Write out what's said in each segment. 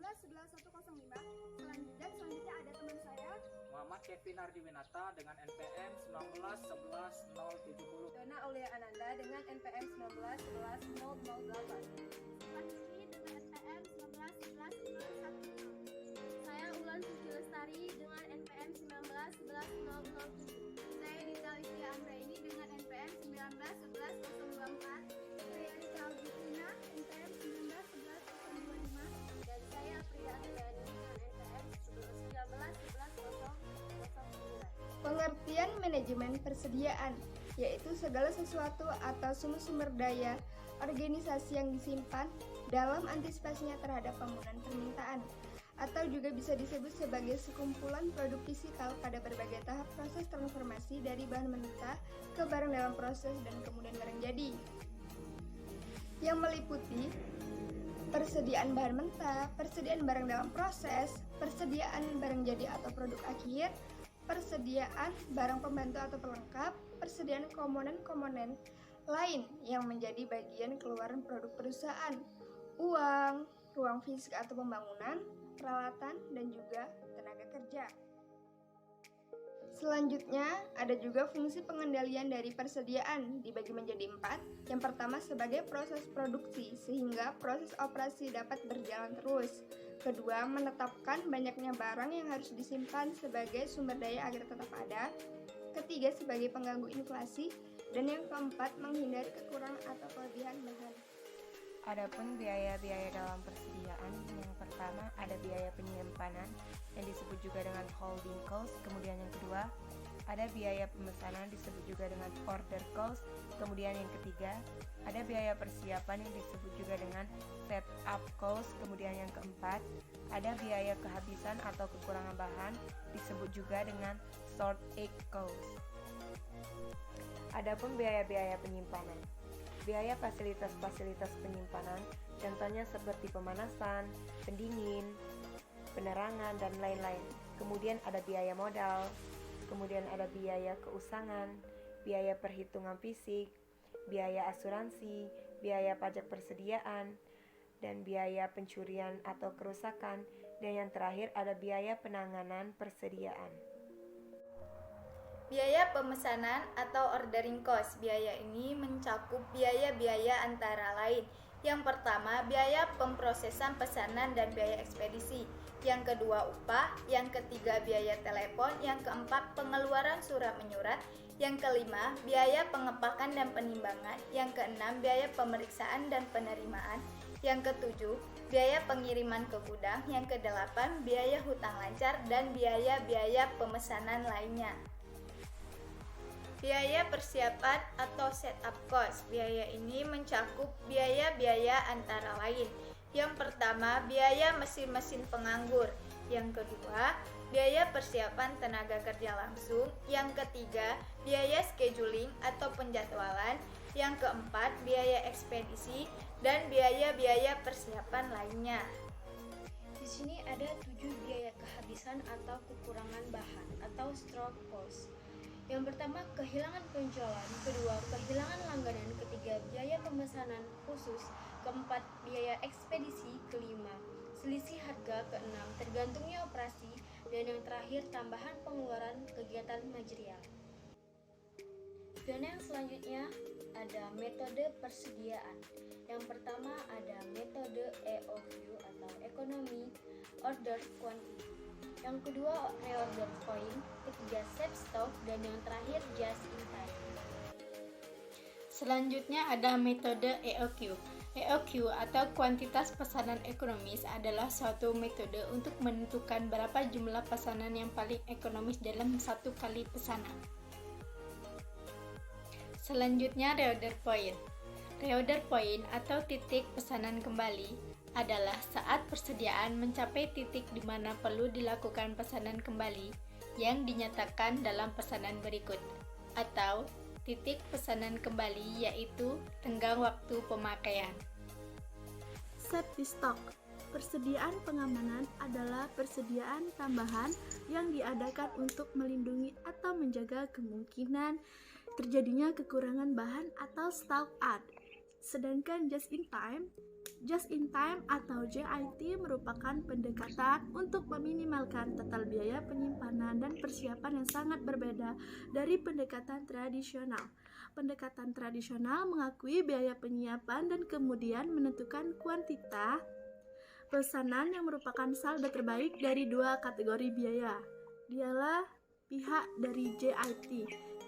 1111105. Selanjutnya ada teman saya Muhammad Kevin Ardiwinata dengan NPM 1911070. Dona Aulia Ananda dengan NPM 1911008. Selanjutnya dengan NPM 1911001. Saya Ulan Suci Lestari dengan NPM 1911007. Saya Dita Listia Anggraini dengan NPM 1911024. Saya Rita Augustina NPM 1911025. Dan saya Priya Andriani dengan NPM 1911009. Pengertian manajemen persediaan, yaitu segala sesuatu atau sumber daya organisasi yang disimpan dalam antisipasinya terhadap penggunaan permintaan, atau juga bisa disebut sebagai sekumpulan produk fisikal pada berbagai tahap proses transformasi dari bahan mentah ke barang dalam proses dan kemudian barang jadi, yang meliputi persediaan bahan mentah, persediaan barang dalam proses, persediaan barang jadi atau produk akhir, persediaan barang pembantu atau pelengkap, persediaan komponen-komponen lain yang menjadi bagian keluaran produk perusahaan, uang, ruang fisik atau pembangunan, peralatan, dan juga tenaga kerja. Selanjutnya, ada juga fungsi pengendalian dari persediaan dibagi menjadi 4. Yang pertama sebagai proses produksi, sehingga proses operasi dapat berjalan terus. Kedua, menetapkan banyaknya barang yang harus disimpan sebagai sumber daya agar tetap ada. Ketiga, sebagai pengganggu inflasi. Dan yang keempat, menghindari kekurangan atau kelebihan bahan. Adapun biaya-biaya dalam persediaan, yang pertama ada biaya penyimpanan yang disebut juga dengan holding cost, kemudian yang kedua ada biaya pemesanan disebut juga dengan order cost, kemudian yang ketiga ada biaya persiapan yang disebut juga dengan setup cost, kemudian yang keempat ada biaya kehabisan atau kekurangan bahan disebut juga dengan shortage cost. Adapun biaya-biaya penyimpanan, biaya fasilitas-fasilitas penyimpanan, contohnya seperti pemanasan, pendingin, penerangan, dan lain-lain. Kemudian ada biaya modal, kemudian ada biaya keusangan, biaya perhitungan fisik, biaya asuransi, biaya pajak persediaan, dan biaya pencurian atau kerusakan, dan yang terakhir ada biaya penanganan persediaan. Biaya pemesanan atau ordering cost. Biaya ini mencakup biaya-biaya antara lain. Yang pertama, biaya pemrosesan pesanan dan biaya ekspedisi. Yang kedua, upah. Yang ketiga, biaya telepon. Yang keempat, pengeluaran surat menyurat. Yang kelima, biaya pengepakan dan penimbangan. Yang keenam, biaya pemeriksaan dan penerimaan. Yang ketujuh, biaya pengiriman ke gudang. Yang kedelapan, biaya hutang lancar dan biaya-biaya pemesanan lainnya. Biaya persiapan atau setup cost. Biaya ini mencakup biaya-biaya antara lain. Yang pertama, biaya mesin-mesin penganggur. Yang kedua, biaya persiapan tenaga kerja langsung. Yang ketiga, biaya scheduling atau penjadwalan. Yang keempat, biaya ekspedisi dan biaya-biaya persiapan lainnya. Di sini ada 7 biaya kehabisan atau kekurangan bahan atau stroke cost. Yang pertama, kehilangan penjualan. Kedua, kehilangan langganan. Ketiga, biaya pemesanan khusus. Keempat, biaya ekspedisi. Kelima, selisih harga. Keenam, tergantungnya operasi. Dan yang terakhir, tambahan pengeluaran kegiatan material. Dan yang selanjutnya ada metode persediaan. Yang pertama ada metode EOQ atau Economy Order Quantity. Yang kedua reorder point, ketiga save stock, dan yang terakhir just in time. Selanjutnya ada metode EOQ. EOQ atau kuantitas pesanan ekonomis adalah suatu metode untuk menentukan berapa jumlah pesanan yang paling ekonomis dalam satu kali pesanan. Selanjutnya reorder point. Reorder point atau titik pesanan kembali adalah saat persediaan mencapai titik di mana perlu dilakukan pesanan kembali yang dinyatakan dalam pesanan berikut, atau titik pesanan kembali yaitu tenggang waktu pemakaian. Safety stock. Persediaan pengamanan adalah persediaan tambahan yang diadakan untuk melindungi atau menjaga kemungkinan terjadinya kekurangan bahan atau stock out. Sedangkan just in time atau JIT merupakan pendekatan untuk meminimalkan total biaya penyimpanan dan persiapan yang sangat berbeda dari pendekatan tradisional. Pendekatan tradisional mengakui biaya penyiapan dan kemudian menentukan kuantitas pesanan yang merupakan saldo terbaik dari dua kategori biaya. Dialah pihak dari JIT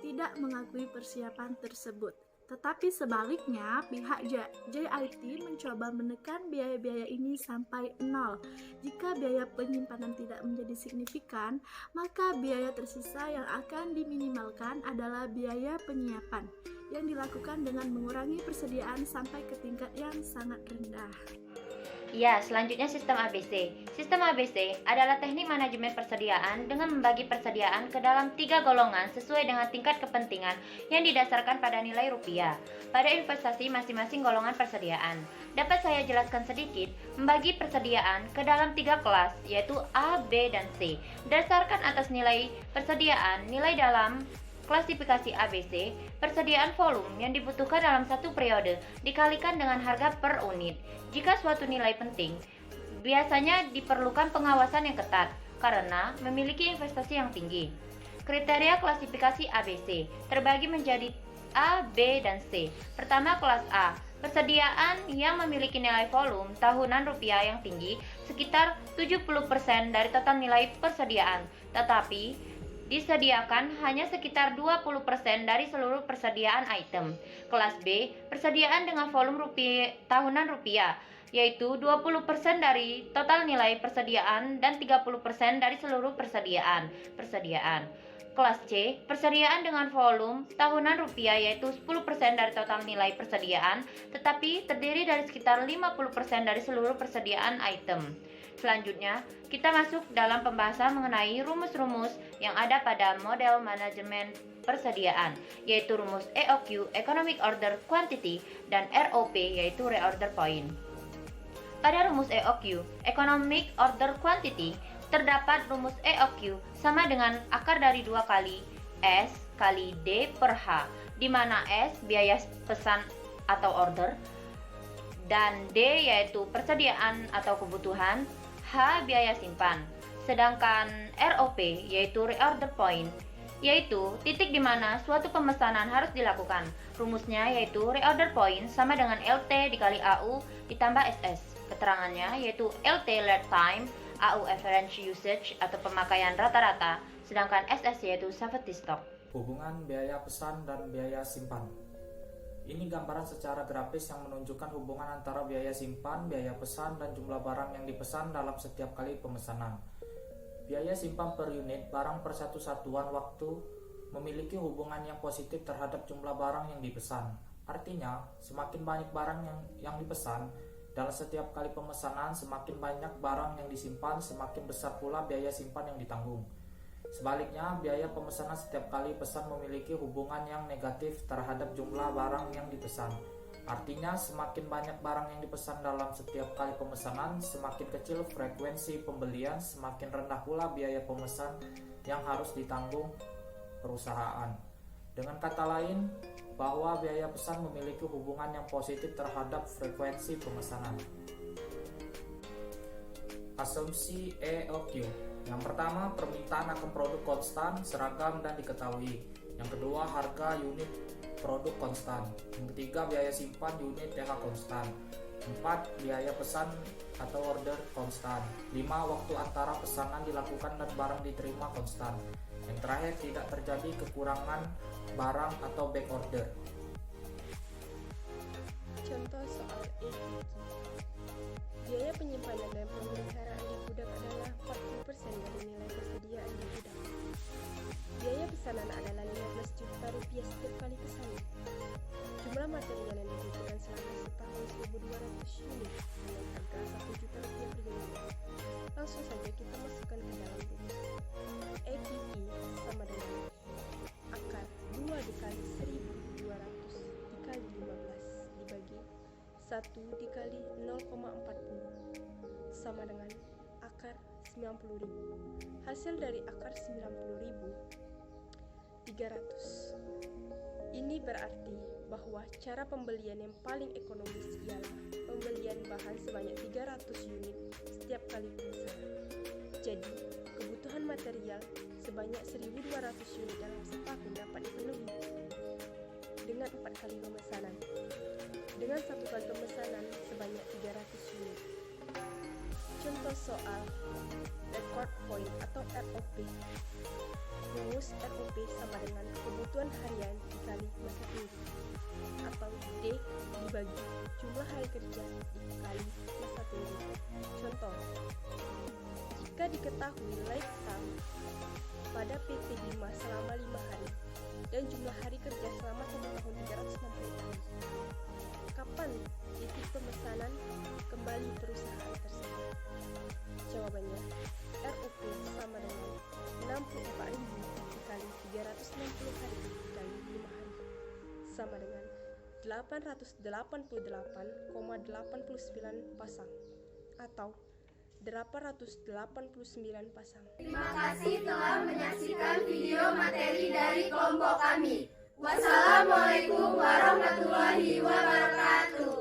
tidak mengakui persiapan tersebut. Tetapi sebaliknya, pihak JIT mencoba menekan biaya-biaya ini sampai nol. Jika biaya penyimpanan tidak menjadi signifikan, maka biaya tersisa yang akan diminimalkan adalah biaya penyiapan, yang dilakukan dengan mengurangi persediaan sampai ke tingkat yang sangat rendah. Ya, selanjutnya sistem ABC. Sistem ABC adalah teknik manajemen persediaan dengan membagi persediaan ke dalam 3 golongan sesuai dengan tingkat kepentingan yang didasarkan pada nilai rupiah pada investasi masing-masing golongan persediaan. Dapat saya jelaskan sedikit membagi persediaan ke dalam 3 kelas, yaitu A, B, dan C. Berdasarkan atas nilai persediaan, nilai dalam klasifikasi ABC, persediaan volume yang dibutuhkan dalam satu periode dikalikan dengan harga per unit. Jika suatu nilai penting, biasanya diperlukan pengawasan yang ketat karena memiliki investasi yang tinggi. Kriteria klasifikasi ABC terbagi menjadi A, B, dan C. Pertama, kelas A. Persediaan yang memiliki nilai volume tahunan rupiah yang tinggi sekitar 70% dari total nilai persediaan, tetapi disediakan hanya sekitar 20% dari seluruh persediaan item. Kelas B, persediaan dengan volume tahunan rupiah, yaitu 20% dari total nilai persediaan dan 30% dari seluruh persediaan. Kelas C, persediaan dengan volume tahunan rupiah yaitu 10% dari total nilai persediaan, tetapi terdiri dari sekitar 50% dari seluruh persediaan item. Selanjutnya, kita masuk dalam pembahasan mengenai rumus-rumus yang ada pada model manajemen persediaan, yaitu rumus EOQ, Economic Order Quantity, dan ROP, yaitu Reorder Point. Pada rumus EOQ, Economic Order Quantity, terdapat rumus EOQ sama dengan akar dari 2 kali S kali D per H, di mana S biaya pesan atau order, dan D yaitu persediaan atau kebutuhan, H biaya simpan. Sedangkan ROP yaitu Reorder Point, yaitu titik di mana suatu pemesanan harus dilakukan. Rumusnya yaitu Reorder Point sama dengan LT dikali AU ditambah SS. Keterangannya yaitu LT lead time, AU average usage atau pemakaian rata-rata, sedangkan SS yaitu safety stock. Hubungan biaya pesan dan biaya simpan. Ini gambaran secara grafis yang menunjukkan hubungan antara biaya simpan, biaya pesan, dan jumlah barang yang dipesan dalam setiap kali pemesanan. Biaya simpan per unit barang per satu satuan waktu memiliki hubungan yang positif terhadap jumlah barang yang dipesan. Artinya, semakin banyak barang yang dipesan dalam setiap kali pemesanan, semakin banyak barang yang disimpan, semakin besar pula biaya simpan yang ditanggung. Sebaliknya, biaya pemesanan setiap kali pesan memiliki hubungan yang negatif terhadap jumlah barang yang dipesan. Artinya, semakin banyak barang yang dipesan dalam setiap kali pemesanan, semakin kecil frekuensi pembelian, semakin rendah pula biaya pemesan yang harus ditanggung perusahaan. Dengan kata lain, bahwa biaya pesan memiliki hubungan yang positif terhadap frekuensi pemesanan. Asumsi EOQ. Yang pertama, permintaan akan produk konstan, seragam, dan diketahui. Yang kedua, harga unit produk konstan. Yang ketiga, biaya simpan unit TH konstan. 4. Biaya pesan atau order konstan. 5. Waktu antara pesanan dilakukan dan barang diterima konstan. Yang terakhir, tidak terjadi kekurangan barang atau back order. Contoh soal EOQ. Biaya penyimpanan dan pemeliharaan di gudang adalah 40% dari nilai persediaan di gudang. Biaya pesanan adalah 15 juta rupiah setiap kali pesanan. Jumlah material yang dibutuhkan selama setahun 1.200 unit dengan harga 1 juta rupiah per unit. Langsung saja kita masukkan ke dalam rumus. EQI sama dengan akar 2 dikali 1.200 dikali 15 dibagi 1 dikali 0,40 sama dengan akar 90.000. Hasil dari akar 90.000 300. Ini berarti bahwa cara pembelian yang paling ekonomis ialah pembelian bahan sebanyak 300 unit setiap kali pemesanan. Jadi, kebutuhan material sebanyak 1.200 unit dalam setahun dapat dipenuhi dengan 4 kali pemesanan. Dengan 1 kali pemesanan sebanyak 300 unit. Contoh soal record point atau ROP. Rumus ROP sama dengan kebutuhan harian dikali masa tunggu, atau D dibagi jumlah hari kerja dikali masa tunggu. Contoh, jika diketahui lifetime pada PT Bima selama 5 hari dan jumlah hari kerja selama 1 tahun 360 hari, kapan titik pemesanan kembali perusahaan tersebut? Jawabannya, ROP sama dengan 64.000 dikali 360 hari dikali 5 hari sama dengan 888,89 pasang atau 889 pasang. Terima kasih telah menyaksikan video materi dari kelompok kami. Wassalamualaikum warahmatullahi wabarakatuh.